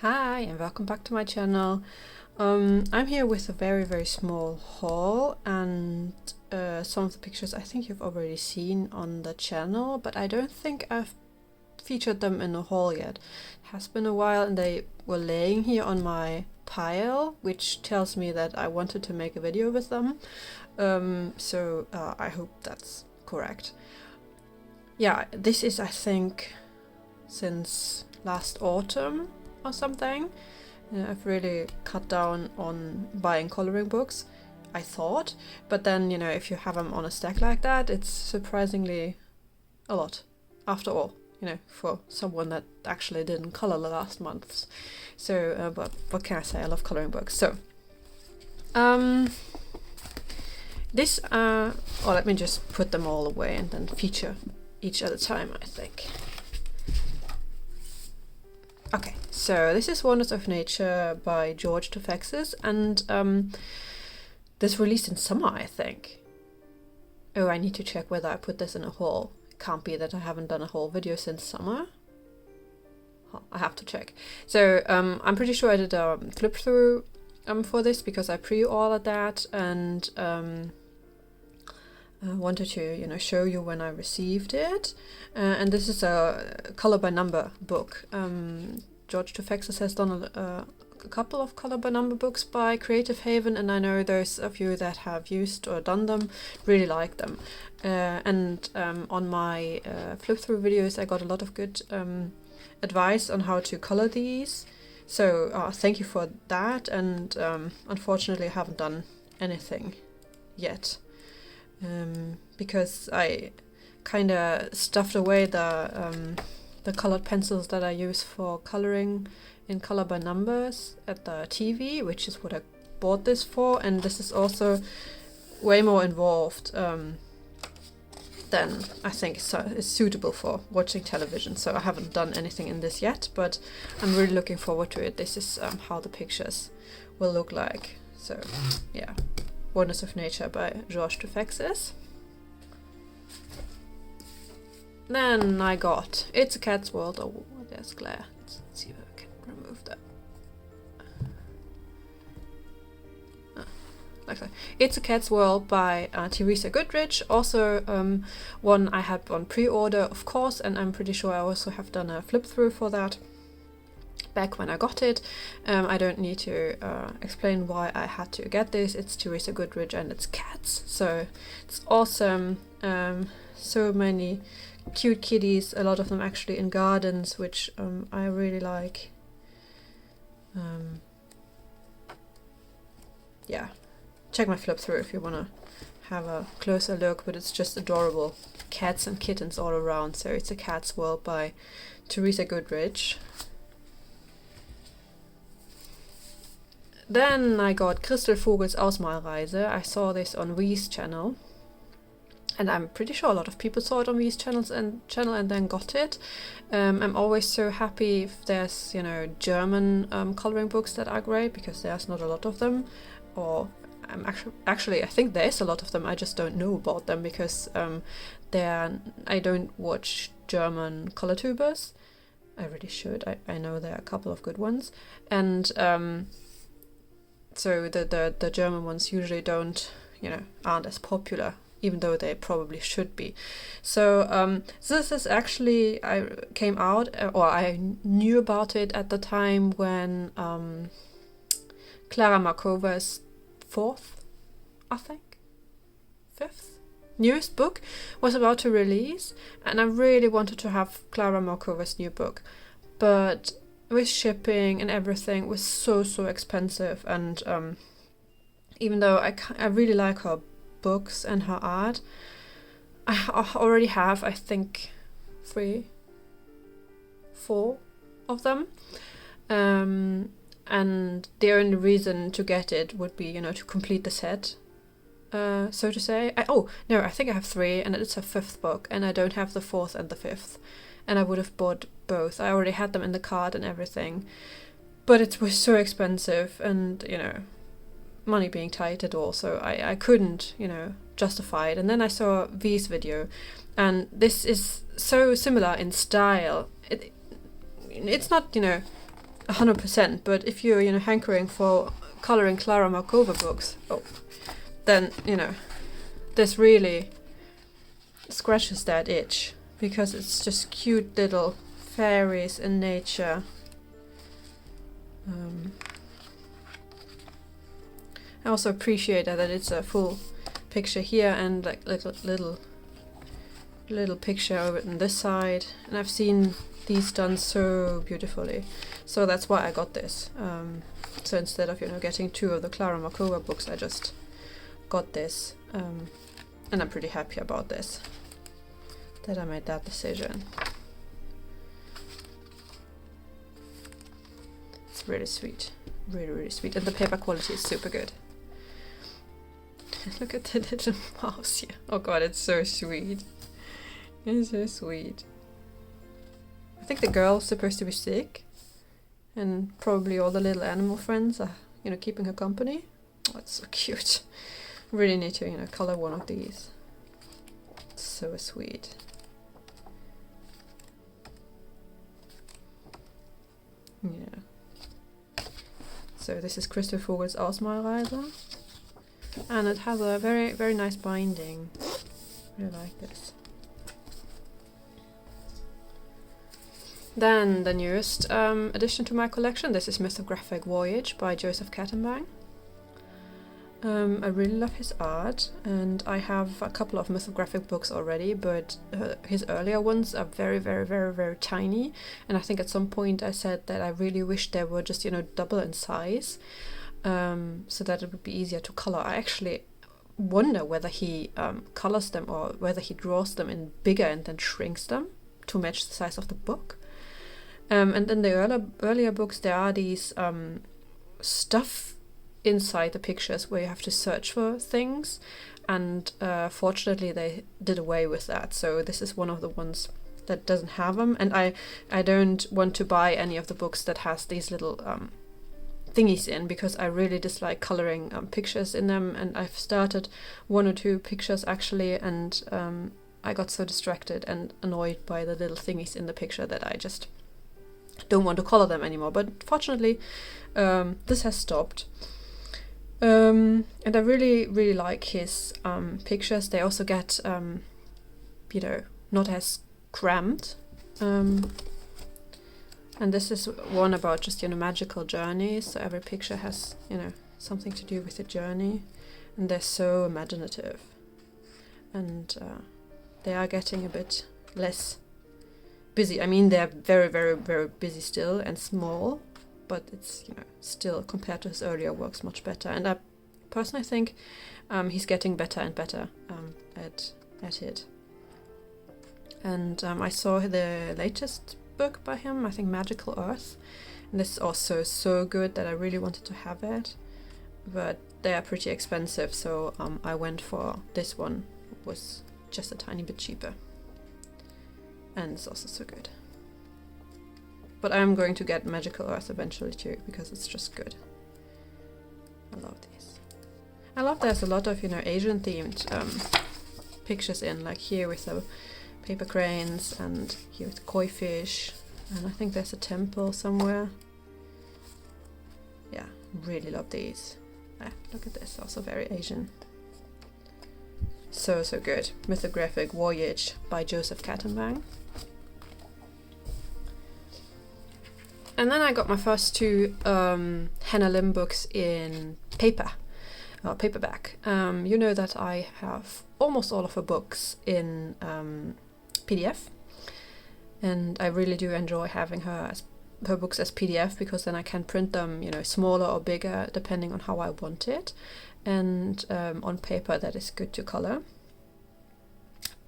Hi and welcome back to my channel. I'm here with a very small haul, and some of the pictures I think you've already seen on the channel, but I don't think I've featured them in a haul yet. It has been a while and they were laying here on my pile, which tells me that I wanted to make a video with them. So I hope that's correct. Yeah, this is, I think, since last autumn or something. I've really cut down on buying coloring books, I thought, but then, if you have them on a stack like that, it's surprisingly a lot, after all, for someone that actually didn't color the last months. So, but what can I say? I love coloring books. So, this, or let me just put them all away and then feature each at a time, I think. Okay, so this is Wonders of Nature by George Toufexis, and this released in summer, I think. Oh, I need to check whether I put this in a haul. It can't be that I haven't done a haul video since summer. Oh, I have to check. So I'm pretty sure I did a flip through for this because I pre-ordered that, and I wanted to, show you when I received it. And this is a color by number book. George Toufexis has done a couple of color by number books by Creative Haven, and I know those of you that have used or done them really like them. And on my flip through videos, I got a lot of good advice on how to color these. So thank you for that. And unfortunately, I haven't done anything yet. Because I kind of stuffed away the colored pencils that I use for coloring in color by numbers at the TV, which is what I bought this for, and this is also way more involved than I think is suitable for watching television. So I haven't done anything in this yet, but I'm really looking forward to it. This is how the pictures will look like. So yeah. Wonders of Nature by George Toufexis. Then I got It's a Cat's World. Oh, there's glare. Let's see if I can remove that. Like that. It's a Cat's World by Teresa Goodrich. Also one I had on pre-order, of course, and I'm pretty sure I also have done a flip through for that back when I got it. I don't need to explain why I had to get this. It's Teresa Goodrich and it's cats, so it's awesome. So many cute kitties, a lot of them actually in gardens, which I really like. Yeah, check my flip through if you want to have a closer look, but it's just adorable cats and kittens all around. So It's a Cat's World by Teresa Goodrich. Then I got Christel Vogel's Ausmalreise. I saw this on Wie's channel, and I'm pretty sure a lot of people saw it on Wie's channel and then got it. I'm always so happy if there's German coloring books that are great, because there's not a lot of them, or actually I think there's a lot of them. I just don't know about them because I don't watch German color tubers. I really should. I know there are a couple of good ones, and so the German ones usually aren't as popular, even though they probably should be. So this is actually, I came out, or I knew about it at the time when Klara Markova's fifth newest book was about to release, and I really wanted to have Klara Markova's new book, but with shipping and everything, it was so expensive. And even though I really like her books and her art, I already have, I think, 3, 4 of them. And the only reason to get it would be, to complete the set, so to say. I think I have 3, and it's her 5th book, and I don't have the 4th and the 5th. And I would have bought both. I already had them in the cart and everything. But it was so expensive, and, money being tight at all, so I couldn't, justify it. And then I saw V's video, and this is so similar in style. It's not, 100%, but if you're, you know, hankering for coloring Clara Markova books, then, you know, this really scratches that itch, because it's just cute little fairies in nature. I also appreciate that it's a full picture here and like little picture over on this side, and I've seen these done so beautifully, so that's why I got this. So instead of, you know, getting 2 of the Clara Markova books, I just got this, and I'm pretty happy about this, that I made that decision. It's really sweet, really sweet, and the paper quality is super good. Look at the little mouse here. Oh god, it's so sweet. It's so sweet. I think the girl's supposed to be sick, and probably all the little animal friends are, you know, keeping her company. Oh, it's so cute. Really need to, you know, color one of these. It's so sweet. Yeah. So this is Christoph Vogel's Ausmalreise, and it has a very nice binding. Really like this. Then the newest addition to my collection, this is Mythographic Voyage by Joseph Kattenbang. I really love his art, and I have a couple of mythographic books already, but his earlier ones are very tiny, and I think at some point I said that I really wish they were just, you know, double in size, so that it would be easier to color. I actually wonder whether he colors them or whether he draws them in bigger and then shrinks them to match the size of the book. And in the earlier books there are these stuff inside the pictures where you have to search for things, and fortunately they did away with that, so this is one of the ones that doesn't have them, and I don't want to buy any of the books that has these little thingies in, because I really dislike coloring pictures in them, and I've started 1 or 2 pictures actually, and I got so distracted and annoyed by the little thingies in the picture that I just don't want to color them anymore. But fortunately this has stopped, and I really like his pictures. They also get you know, not as cramped, and this is one about just, you know, magical journeys, so every picture has, you know, something to do with a journey, and they're so imaginative, and they are getting a bit less busy. I mean, they're very busy still and small, but it's, you know, still compared to his earlier works much better, and I personally think he's getting better and better at it. And I saw the latest book by him, I think Magical Earth, and this is also so good that I really wanted to have it, but they are pretty expensive, so I went for this one. It was just a tiny bit cheaper, and it's also so good. But I'm going to get Magical Earth eventually too, because it's just good. I love these. I love there's a lot of, you know, Asian themed pictures in, like here with the paper cranes, and here with koi fish, and I think there's a temple somewhere. Yeah, really love these. Look at this, also very Asian. So good. Mythographic Voyage by Joseph Kattenbang. And then I got my first 2 Hannah Lim books in paperback. You know that I have almost all of her books in PDF, and I really do enjoy having her books as PDF, because then I can print them, you know, smaller or bigger depending on how I want it, and on paper that is good to color.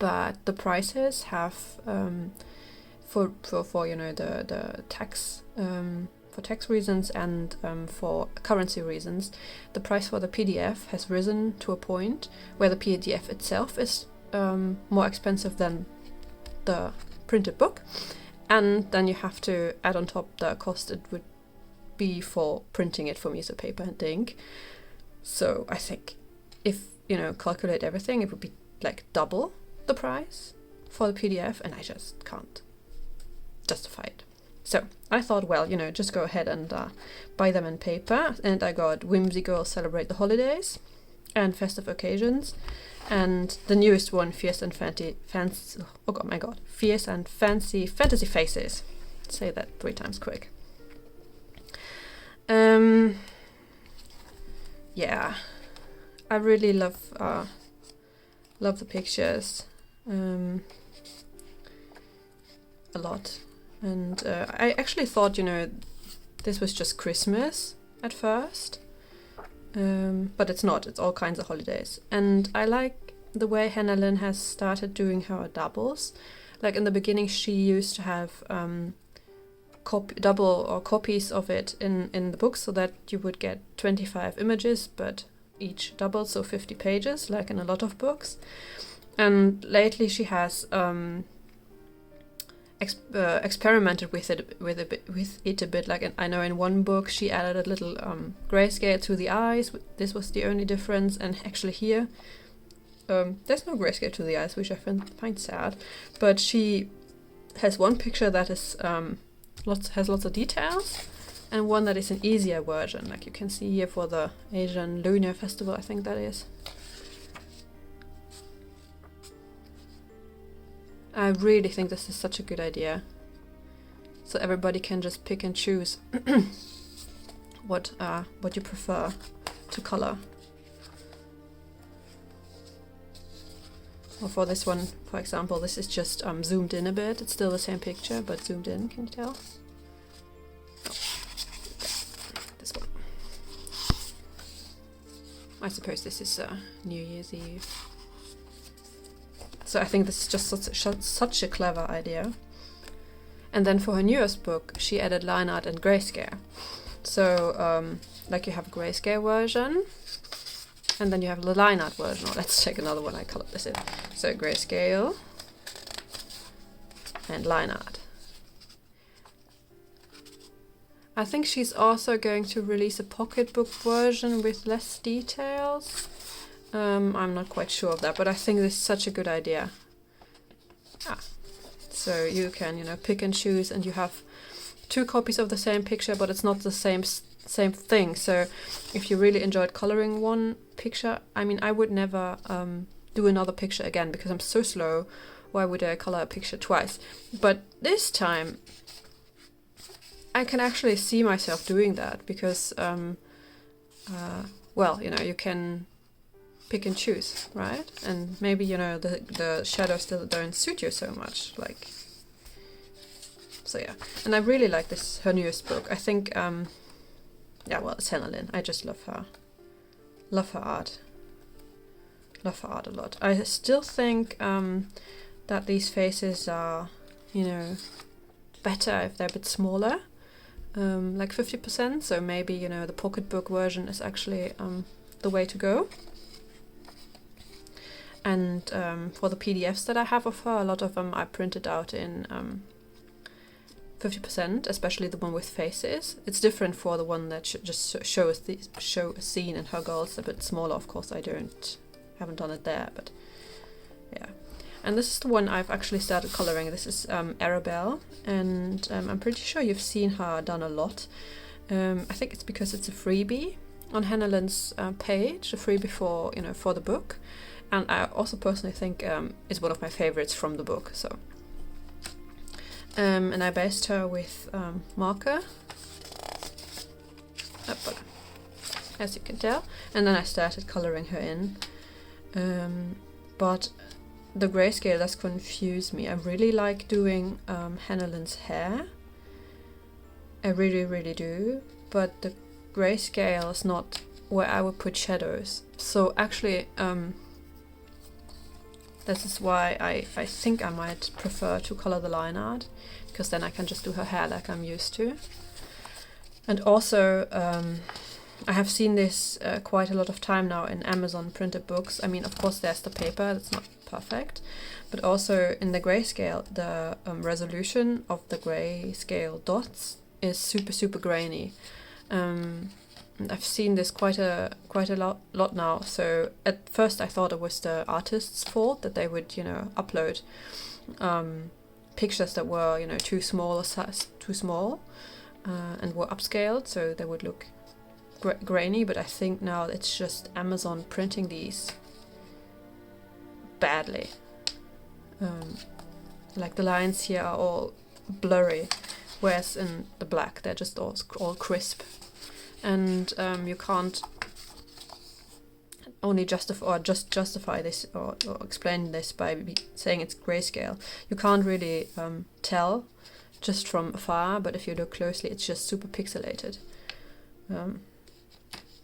But the prices have for you know, the tax for tax reasons and for currency reasons, the price for the PDF has risen to a point where the PDF itself is more expensive than the printed book, and then you have to add on top the cost it would be for printing it for me, so paper and ink. So I think if, you know, calculate everything, it would be like double the price for the PDF, and I just can't justify it. So I thought, well, just go ahead and buy them in paper. And I got Whimsy Girls Celebrate the Holidays and Festive Occasions. And the newest one, Fierce and Fancy Fantasy Faces. Say that 3 times quick. Yeah, I really love the pictures a lot, and I actually thought this was just Christmas at first, but it's not. It's all kinds of holidays, and I like the way Hannah Lynn has started doing her doubles. Like in the beginning, she used to have double or copies of it in the book, so that you would get 25 images, but each double, so 50 pages, like in a lot of books. And lately she has experimented with it a bit. Like I know in one book she added a little grayscale to the eyes. This was the only difference, and actually here there's no grayscale to the eyes, which I find sad. But she has one picture that is has lots of details, and one that is an easier version, like you can see here for the Asian Lunar Festival, I think that is. I really think this is such a good idea. So everybody can just pick and choose what you prefer to color. Or for this one, for example, this is just zoomed in a bit. It's still the same picture, but zoomed in, can you tell? Oh. This one. I suppose this is New Year's Eve. So I think this is just such a clever idea. And then for her newest book, she added line art and grayscale. So, like you have a grayscale version, and then you have the line art version. Or let's check another one I colored this in. So grayscale and line art. I think she's also going to release a pocketbook version with less details. I'm not quite sure of that, but I think this is such a good idea. So you can, pick and choose, and you have 2 copies of the same picture, but it's not the same thing. So if you really enjoyed coloring one picture, I would never do another picture again, because I'm so slow. Why would I color a picture twice? But this time I can actually see myself doing that, because you can pick and choose, right? And maybe the shadows still don't suit you so much, so yeah. And I really like her newest book. I think it's Hannah Lynn. I just love her art a lot. I still think that these faces are better if they're a bit smaller, like 50%, so maybe the pocketbook version is actually the way to go. And for the PDFs that I have of her, a lot of them I printed out in 50%, especially the one with faces. It's different for the one that just show a scene, and her girl's a bit smaller. Of course, haven't done it there, but yeah. And this is the one I've actually started coloring. This is Arabelle, and I'm pretty sure you've seen her done a lot. I think it's because it's a freebie on Hannah Lynn's page, a freebie for the book. And I also personally think it's one of my favorites from the book. So, and I based her with marker, as you can tell, and then I started coloring her in. But the grayscale does confuse me. I really like doing Hannah Lynn's hair. I really, really do. But the grayscale is not where I would put shadows. So actually, this is why I think I might prefer to color the line art, because then I can just do her hair like I'm used to. And also, I have seen this quite a lot of time now in Amazon printed books. Of course there's the paper, that's not perfect, but also in the grayscale, the resolution of the grayscale dots is super, super grainy. I've seen this quite a lot now. So at first I thought it was the artist's fault that they would, upload pictures that were, you know, too small or too small, and were upscaled, so they would look grainy. But I think now it's just Amazon printing these badly. Like the lines here are all blurry, whereas in the black they're just all crisp, and you can't only justify this or explain this by saying it's grayscale. You can't really tell just from afar, but if you look closely, it's just super pixelated.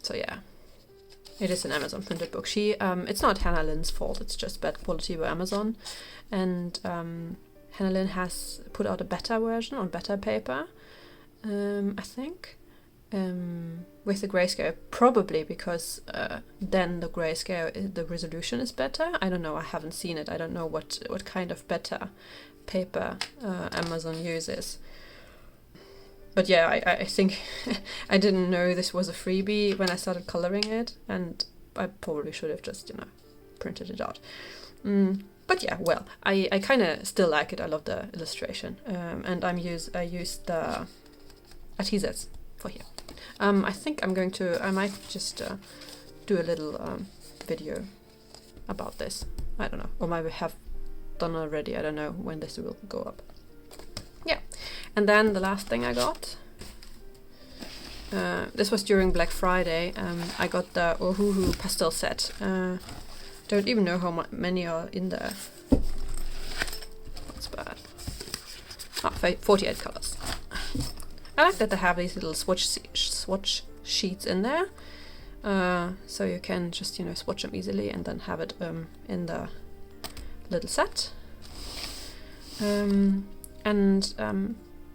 So yeah, it is an Amazon printed book. It's not Hannah Lynn's fault, it's just bad quality by Amazon. And Hannah Lynn has put out a beta version on beta paper, I think, with the grayscale, probably because then the grayscale, the resolution is better. I don't know, I haven't seen it. I don't know what kind of beta paper Amazon uses. But yeah, I think I didn't know this was a freebie when I started coloring it, and I probably should have just, you know, printed it out. But yeah, well, I kind of still like it. I love the illustration, and I used the Artisans for here. I think I might just do a little video about this. I don't know, or maybe have done already. I don't know when this will go up. Yeah, and then the last thing I got, this was during Black Friday. I got the Ohuhu pastel set. Don't even know how many are in there. That's bad. 48 colors. I like that they have these little swatch sheets in there, so you can just, you know, swatch them easily and then have it in the little set. And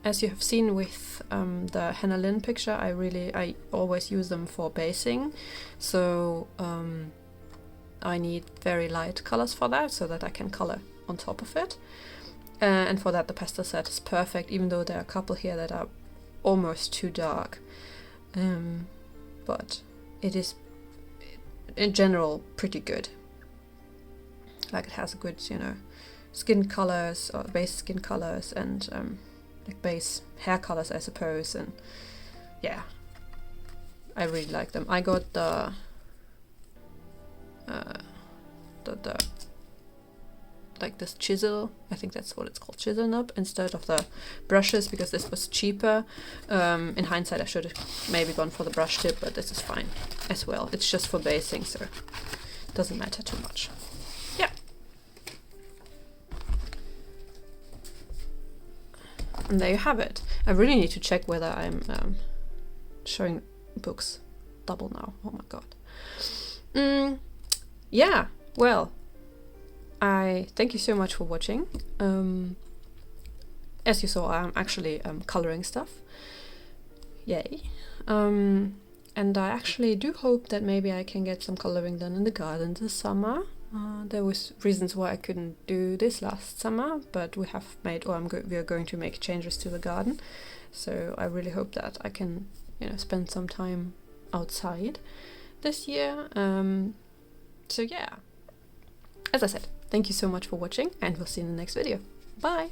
as you have seen with the Hannah Lynn picture, I always use them for basing, so I need very light colors for that, so that I can color on top of it. And for that, the pastel set is perfect, even though there are a couple here that are almost too dark. But it is, in general, pretty good. Like, it has good, you know, skin colors, or base skin colors, and like base hair colors, I suppose. And yeah, I really like them. I got the like this chisel, I think that's what it's called, chisel nub, instead of the brushes, because this was cheaper. In hindsight, I should have maybe gone for the brush tip, but this is fine as well. It's just for basing, so it doesn't matter too much. Yeah. And there you have it. I really need to check whether I'm showing books double now. Oh my god. Yeah, well, I thank you so much for watching. As you saw, I'm actually coloring stuff. Yay. And I actually do hope that maybe I can get some coloring done in the garden this summer. There was reasons why I couldn't do this last summer, but we have made, or we are going to make changes to the garden. So I really hope that I can, you know, spend some time outside this year. So yeah, as I said, thank you so much for watching, and we'll see you in the next video. Bye!